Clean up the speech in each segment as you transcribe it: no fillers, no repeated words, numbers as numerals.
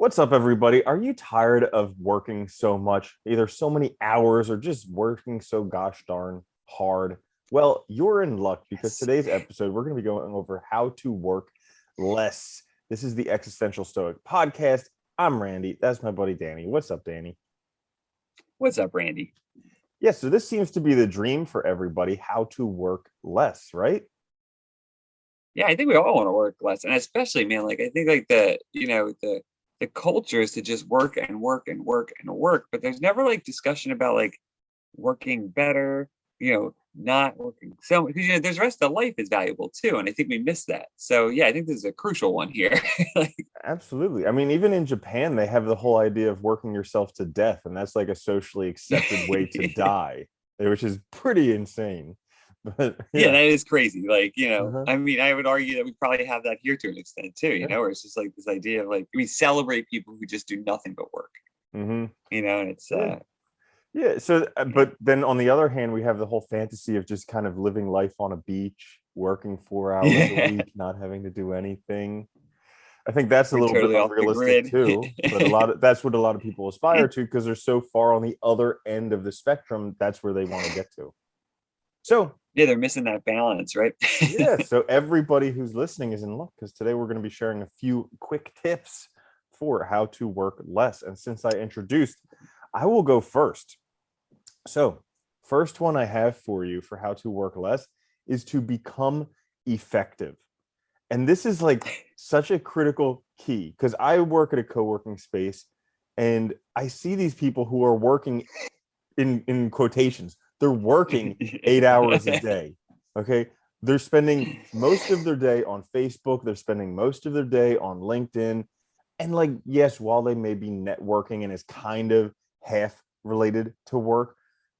What's up, everybody? Are you tired of working so much, either so many hours or just working so gosh darn hard? Well, you're in luck because Yes. today's episode, we're going to be going over how to work less. This is the Existential Stoic podcast. I'm Randy. That's my buddy Danny. What's up, Danny? What's up, Randy? Yeah, so this seems to be the dream for everybody, how to work less, right? Yeah, I think we all want to work less, and especially, man, like I think like the culture is to just work and work and work and work, but there's never like discussion about like working better, not working so because there's the rest of life is valuable too, and I think we miss that. So yeah, I think this is a crucial one here. Like, Absolutely. I mean, even in Japan, they have the whole idea of working yourself to death, and that's like a socially accepted way to die, which is pretty insane. But yeah, yeah. that is crazy. Like, Uh-huh. I mean, I would argue that we probably have that here to an extent too, Yeah. where it's just like this idea of like we celebrate people who just do nothing but work, Hmm. and it's Yeah. Yeah. So, yeah. but then on the other hand, we have the whole fantasy of just kind of living life on a beach, working 4 hours a Yeah. week, not having to do anything. I think that's a We're little bit totally off the unrealistic grid. too, but that's what a lot of people aspire to because they're so far on the other end of the spectrum. That's where they want to get to. So, Yeah, they're missing that balance, right? yeah, so everybody who's listening is in luck because today we're going to be sharing a few quick tips for how to work less. And since I introduced, I will go first. So, first one I have for you for how to work less is to become effective. And this is like such a critical key because I work at a co-working space and I see these people who are working in quotations. They're working 8 hours a day. Okay. They're spending most of their day on Facebook. They're spending most of their day on LinkedIn. And like, yes, while they may be networking and is kind of half related to work,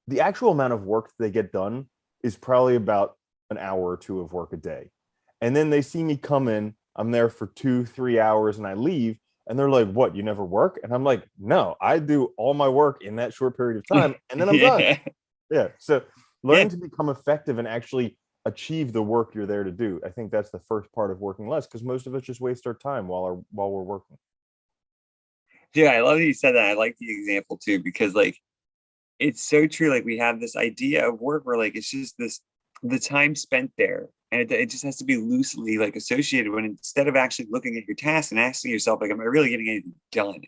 the actual amount of work they get done is probably about an hour or two of work a day. And then they see me come in, I'm there for 2, 3 hours and I leave. And they're like, what, you never work? And I'm like, no, I do all my work in that short period of time and then I'm done. Yeah. Yeah. So Yeah. learning to become effective and actually achieve the work you're there to do. I think that's the first part of working less because most of us just waste our time while we're working. Yeah. I love that you said that. I like the example too, because like it's so true. Like we have this idea of work where like it's just the time spent there. And it just has to be loosely like associated when instead of actually looking at your task and asking yourself, like, am I really getting anything done?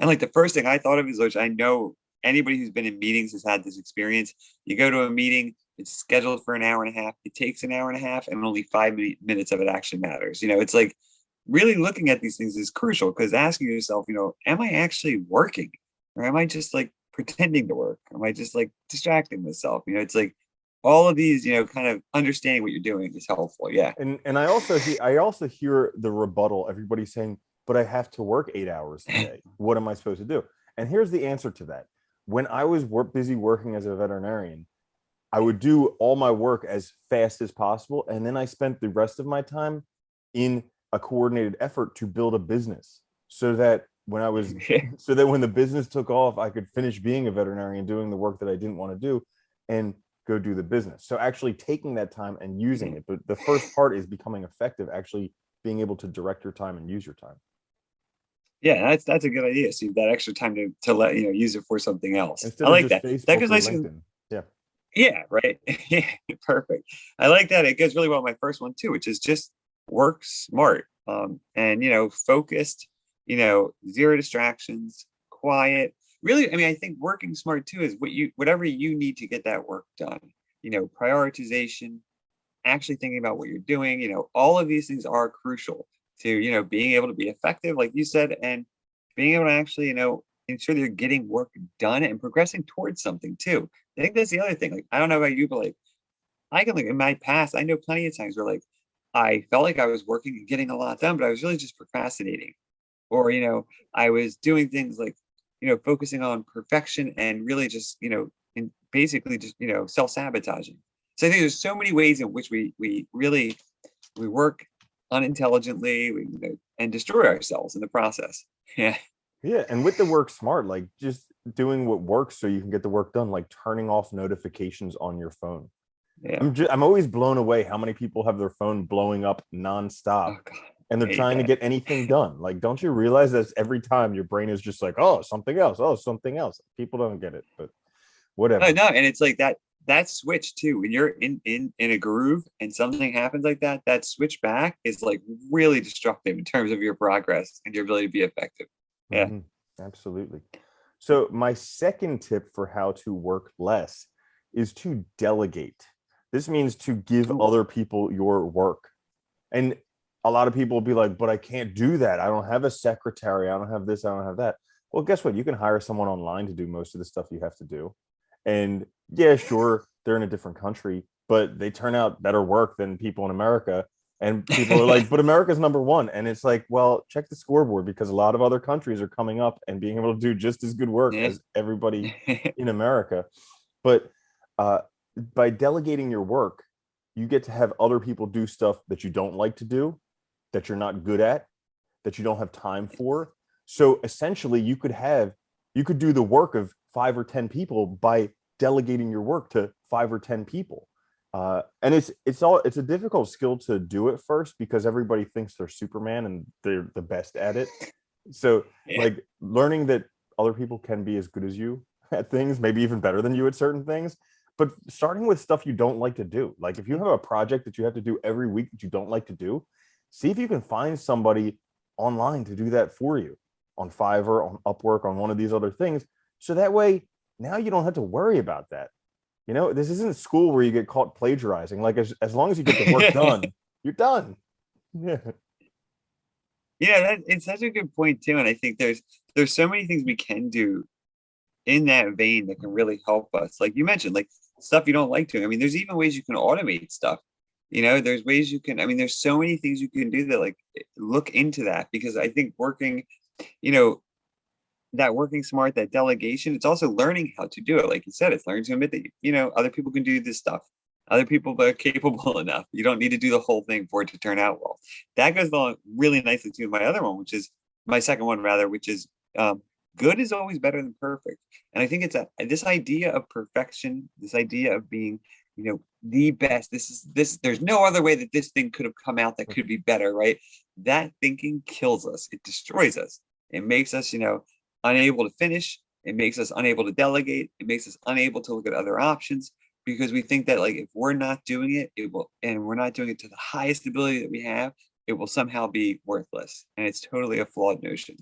And like the first thing I thought of is, which I know anybody who's been in meetings has had this experience. You go to a meeting, it's scheduled for an hour and a half. It takes an hour and a half, and only 5 minutes of it actually matters. It's like really looking at these things is crucial because asking yourself, am I actually working, or am I just like pretending to work? Am I just like distracting myself? It's like all of these, kind of understanding what you're doing is helpful. Yeah. And I also hear the rebuttal. Everybody saying, "But I have to work 8 hours a day. What am I supposed to do?" And here's the answer to that. When I was busy working as a veterinarian, I would do all my work as fast as possible, and then I spent the rest of my time in a coordinated effort to build a business, so that when the business took off, I could finish being a veterinarian, doing the work that I didn't want to do, and go do the business. So actually taking that time and using it. But the first part is becoming effective, actually being able to direct your time and use your time Yeah, that's a good idea. So that extra time to let use it for something else. I instead of like just that. That Facebook goes or nicely. LinkedIn. Yeah. Yeah, right. Yeah, perfect. I like that. It goes really well with my first one too, which is just work smart. And focused, zero distractions, quiet. Really, I mean, I think working smart too is whatever you need to get that work done. Prioritization, actually thinking about what you're doing, all of these things are crucial to, being able to be effective, like you said, and being able to actually, ensure that you're getting work done and progressing towards something too. I think that's the other thing. Like, I don't know about you, but like I can like in my past, I know plenty of times where like I felt like I was working and getting a lot done, but I was really just procrastinating. Or, I was doing things like, focusing on perfection and really just, and basically just, self-sabotaging. So I think there's so many ways in which we really we work unintelligently, and destroy ourselves in the process. Yeah. Yeah. And with the work smart, like just doing what works so you can get the work done, like turning off notifications on your phone. Yeah. I'm always blown away how many people have their phone blowing up nonstop. Oh God. and they're I hate trying to that. get anything done. Like, don't you realize that every time your brain is just like, oh, something else, oh, something else. People don't get it, but Oh whatever. no, and it's like that switch too. When you're in a groove and something happens like that, that switch back is like really destructive in terms of your progress and your ability to be effective. Yeah. Mhm, absolutely. So, my second tip for how to work less is to delegate. This means to give Ooh. other people your work. And a lot of people will be like, but I can't do that. I don't have a secretary. I don't have this. I don't have that. Well, guess what? You can hire someone online to do most of the stuff you have to do. And yeah, sure, they're in a different country, but they turn out better work than people in America. And people are like, but America's number one. And it's like, well, check the scoreboard because a lot of other countries are coming up and being able to do just as good work Yeah. as everybody in America. But uh, by delegating your work, you get to have other people do stuff that you don't like to do, that you're not good at, that you don't have time for. So essentially, you could do the work of 5 or 10 people by delegating your work to 5 or 10 people. And it's a difficult skill to do at first because everybody thinks they're Superman and they're the best at it. So Yeah. like learning that other people can be as good as you at things, maybe even better than you at certain things, but starting with stuff you don't like to do. Like if you have a project that you have to do every week that you don't like to do, see if you can find somebody online to do that for you on Fiverr, on Upwork, on one of these other things. So that way, now you don't have to worry about that. You know, this isn't school where you get caught plagiarizing. Like as long as you get the work done, you're done. Yeah. Yeah, it's such a good point too. And I think there's so many things we can do in that vein that can really help us. Like you mentioned, like stuff you don't like to. I mean, there's even ways you can automate stuff. There's ways you can, I mean, there's so many things you can do that like look into that because I think you know, that working smart, that delegation, it's also learning how to do it. Like you said, it's learning to admit that, other people can do this stuff. Other people are capable enough. You don't need to do the whole thing for it to turn out well. That goes along really nicely to my other one, which is my second one rather, which is good is always better than perfect. And I think it's this idea of perfection, this idea of being, the best. There's no other way that this thing could have come out that could be better, right? That thinking kills us. It destroys us. It makes us, unable to finish. It makes us unable to delegate. It makes us unable to look at other options because we think that like if we're not doing it, it will, and we're not doing it to the highest ability that we have, it will somehow be worthless. And it's totally a flawed notion.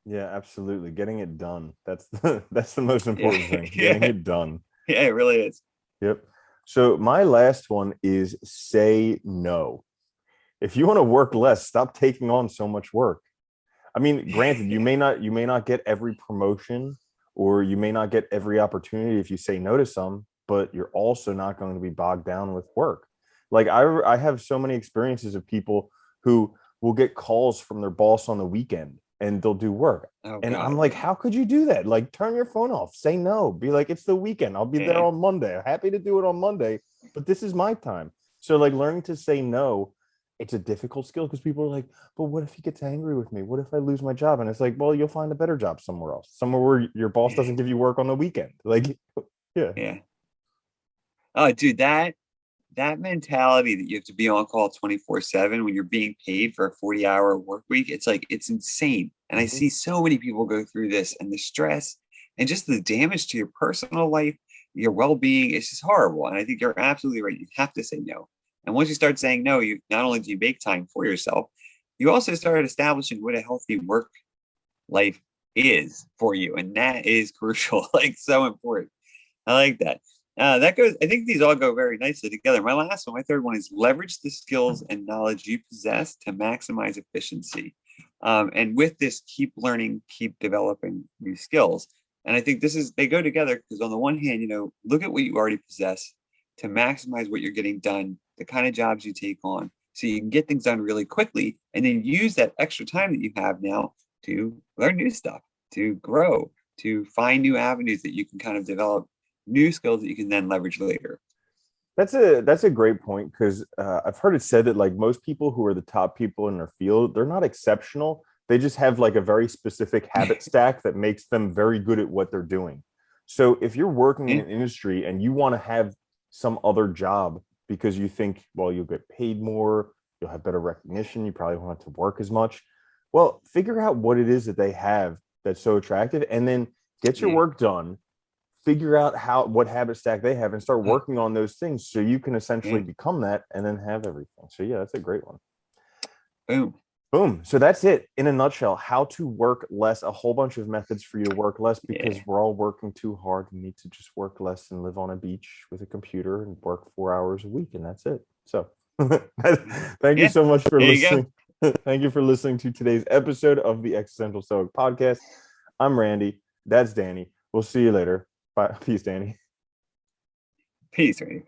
Yeah, absolutely. Getting it done. That's the most Yeah, important thing. Getting yeah, it done. yeah. It really is. Yep. So my last one is say no. If you want to work less, stop taking on so much work. I mean, granted, you may not get every promotion or you may not get every opportunity if you say no to some, but you're also not going to be bogged down with work. Like I have so many experiences of people who will get calls from their boss on the weekend and they'll do work. Oh And I'm God. like, how could you do that? Like turn your phone off, say no, be like, it's the weekend. I'll be there Yeah. on Monday. I'm happy to do it on Monday, but this is my time. So like learning to say no, it's a difficult skill because people are like, but what if he gets angry with me? What if I lose my job? And it's like, well, you'll find a better job somewhere else, somewhere where your boss Yeah. doesn't give you work on the weekend. Like, yeah. Yeah. Oh, dude, that mentality that you have to be on call 24/7 when you're being paid for a 40-hour work week, it's like it's insane. And I Mhm. see so many people go through this and the stress and just the damage to your personal life, your well-being, it's just horrible. And I think you're absolutely right. You have to say no. And once you start saying no, you not only do you make time for yourself, you also start establishing what a healthy work life is for you. And that is crucial, like so important. I like that. That goes, I think these all go very nicely together. My last one, my third one is leverage the skills and knowledge you possess to maximize efficiency. And with this, keep learning, keep developing new skills. And I think they go together because on the one hand, look at what you already possess to maximize what you're getting done, the kind of jobs you take on, so you can get things done really quickly and then use that extra time that you have now to learn new stuff, to grow, to find new avenues that you can kind of develop new skills that you can then leverage later. That's a great point because I've heard it said that like most people who are the top people in their field, they're not exceptional. They just have like a very specific habit stack that makes them very good at what they're doing. So if you're working in Yeah. an industry and you want to have some other job because you think, well, you'll get paid more, You'll have better recognition. You probably won't have to work as much. Well, figure out what it is that they have that's so attractive, and then get your Yeah. work done. Figure out what habit stack they have and start working on those things so you can essentially Yeah. become that and then have everything. So yeah, that's a great one. Boom. Boom. So that's it in a nutshell. How to work less, a whole bunch of methods for you to work less, because Yeah. we're all working too hard. You need to just work less and live on a beach with a computer and work 4 hours a week, and that's it. So thank you Yeah. so much for There you go. listening. Thank you for listening to today's episode of the Existential Stoic podcast. I'm Randy. That's Danny. We'll see you later. Bye. Peace, Danny. Peace, Randy.